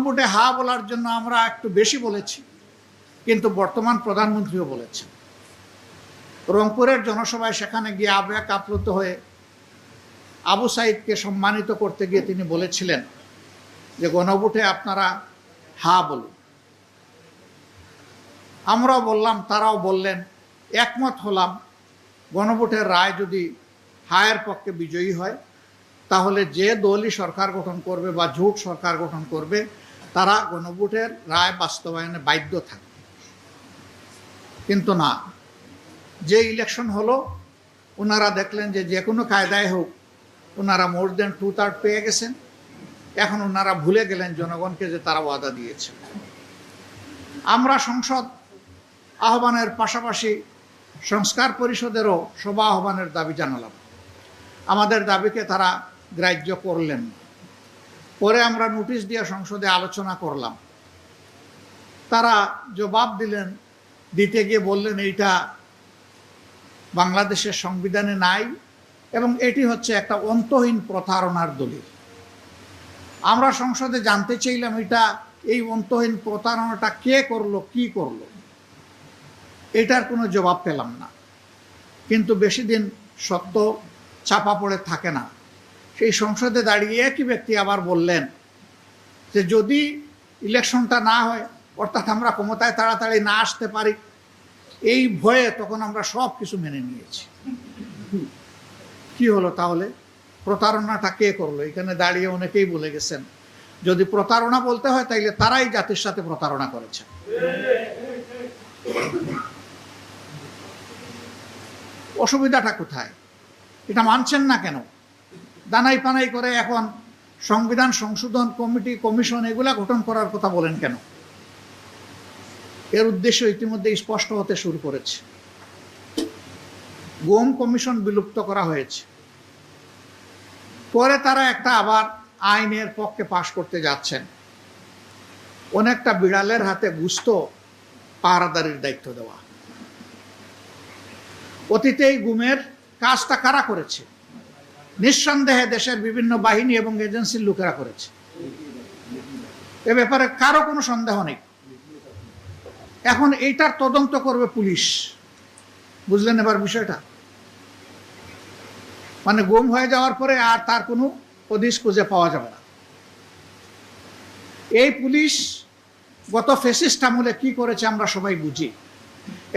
গণভোটে হা বলার জন্য আমরা একটু বেশি বলেছি, কিন্তু বর্তমান প্রধানমন্ত্রীও বলেছেন। রংপুরের জনসভায় সেখানে গিয়ে আবেগ আপ্লুত হয়ে আবু সাইদকে সম্মানিত করতে গিয়ে তিনি বলেছিলেন যে গণভোটে আপনারা হা বলুন। আমরাও বললাম, তারাও বললেন, একমত হলাম গণভোটের রায় যদি হায়ের পক্ষে বিজয়ী হয় তাহলে যে দলই সরকার গঠন করবে বা জোট সরকার গঠন করবে তারা গণভোটের রায় বাস্তবায়নে বাধ্য থাকবে। কিন্তু না, যে ইলেকশন হলো ওনারা দেখলেন যে যে কোনো কায়দায় হোক ওনারা মোর দেন 2/3 পেয়ে গেছেন। এখন ওনারা ভুলে গেলেন জনগণকে যে তারা ওয়াদা দিয়েছে। আমরা সংসদ আহ্বানের পাশাপাশি সংস্কার পরিষদেরও সভা আহ্বানের দাবি জানালাম। আমাদের দাবিকে তারা গ্রাহ্য করলেন না। পরে আমরা নোটিশ দিয়ে সংসদে আলোচনা করলাম। তারা জবাব দিলেন, দিতে গিয়ে বললেন এইটা বাংলাদেশের সংবিধানে নাই এবং এটি হচ্ছে একটা অন্তহীন প্রতারণার দলিল। আমরা সংসদে জানতে চাইলাম এই অন্তহীন প্রতারণাটা কে করলো, কি করলো, এটার কোনো জবাব পেলাম না। কিন্তু বেশি দিন সত্য চাপা পড়ে থাকে না। সেই সংসদে দাঁড়িয়ে একই ব্যক্তি আবার বললেন যে যদি ইলেকশনটা না হয়, অর্থাৎ আমরা ক্ষমতায় তাড়াতাড়ি না আসতে পারি, এই ভয়ে তখন আমরা সব কিছু মেনে নিয়েছি। কি হলো তাহলে? প্রতারণাটা কে করলো? এখানে দাঁড়িয়ে অনেকেই বলে গেছেন যদি প্রতারণা বলতে হয় তাইলে তারাই জাতির সাথে প্রতারণা করেছে। অসুবিধাটা কোথায়? এটা মানছেন না কেন? দানাই পানাই করে এখন সংবিধান সংশোধন কমিটি, কমিশন এগুলা গঠন করার কথা বলেন কেন? এর উদ্দেশ্য ইতিমধ্যে স্পষ্ট হতে শুরু করেছে। গুম কমিশন বিলুপ্ত করা হয়েছে, পরে তারা একটা আবার আইনের পক্ষে পাশ করতে যাচ্ছেন। অনেকটা বিড়ালের হাতে গুস্ত পাহারাদারির দায়িত্ব দেওয়া। অতীতে এই গুমের কাজটা কারা করেছে? নিঃসন্দেহে দেশের বিভিন্ন বাহিনী এবং এজেন্সির লোকেরা করেছে। এ ব্যাপারে কারো কোনো সন্দেহ নেই। এখন এইটার তদন্ত করবে পুলিশ। বুঝলেন এবার বিষয়টা? মানে গুম হয়ে যাওয়ার পরে আর তার কোনো হদিশ খুঁজে পাওয়া যাবে না। এই পুলিশ গত ফ্যাসিস্ট আমলে কি করেছে আমরা সবাই বুঝি।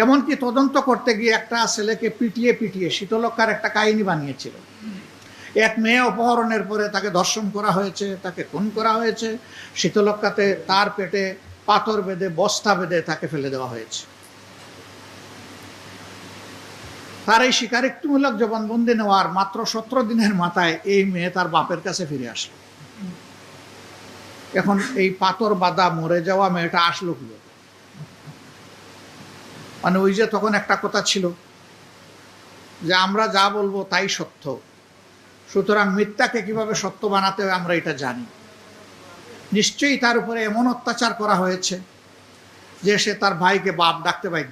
এমনকি তদন্ত করতে গিয়ে একটা ছেলেকে পিটিয়ে শীতলক্ষার একটা কাহিনী বানিয়েছিল। এক মেয়ে অপহরণের পরে তাকে ধর্ষণ করা হয়েছে, তাকে খুন করা হয়েছে, শীতলক্ষাতে তার পেটে পাথর বেঁধে বস্তা বেঁধে তাকে ফেলে দেওয়া হয়েছে। তার এই স্বীকারোক্তিমূলক জবানবন্দি নেওয়ার মাত্র 17 দিনের মাথায় এই মেয়ে তার বাপের কাছে ফিরে আসলো। এখন এই পাথর বাঁধা মরে যাওয়া মেয়েটা আসলো কি? মানে ওই যে তখন একটা কথা ছিল যে আমরা যা বলবো তাই সত্য, সুতরাং মিথ্যাকে কিভাবে সত্য বানাতে হয় আমরা এটা জানি। নিশ্চয়ই তার উপরে এমন অত্যাচার করা হয়েছে যে সে তার ভাইকে বাপ ডাকতে পারে।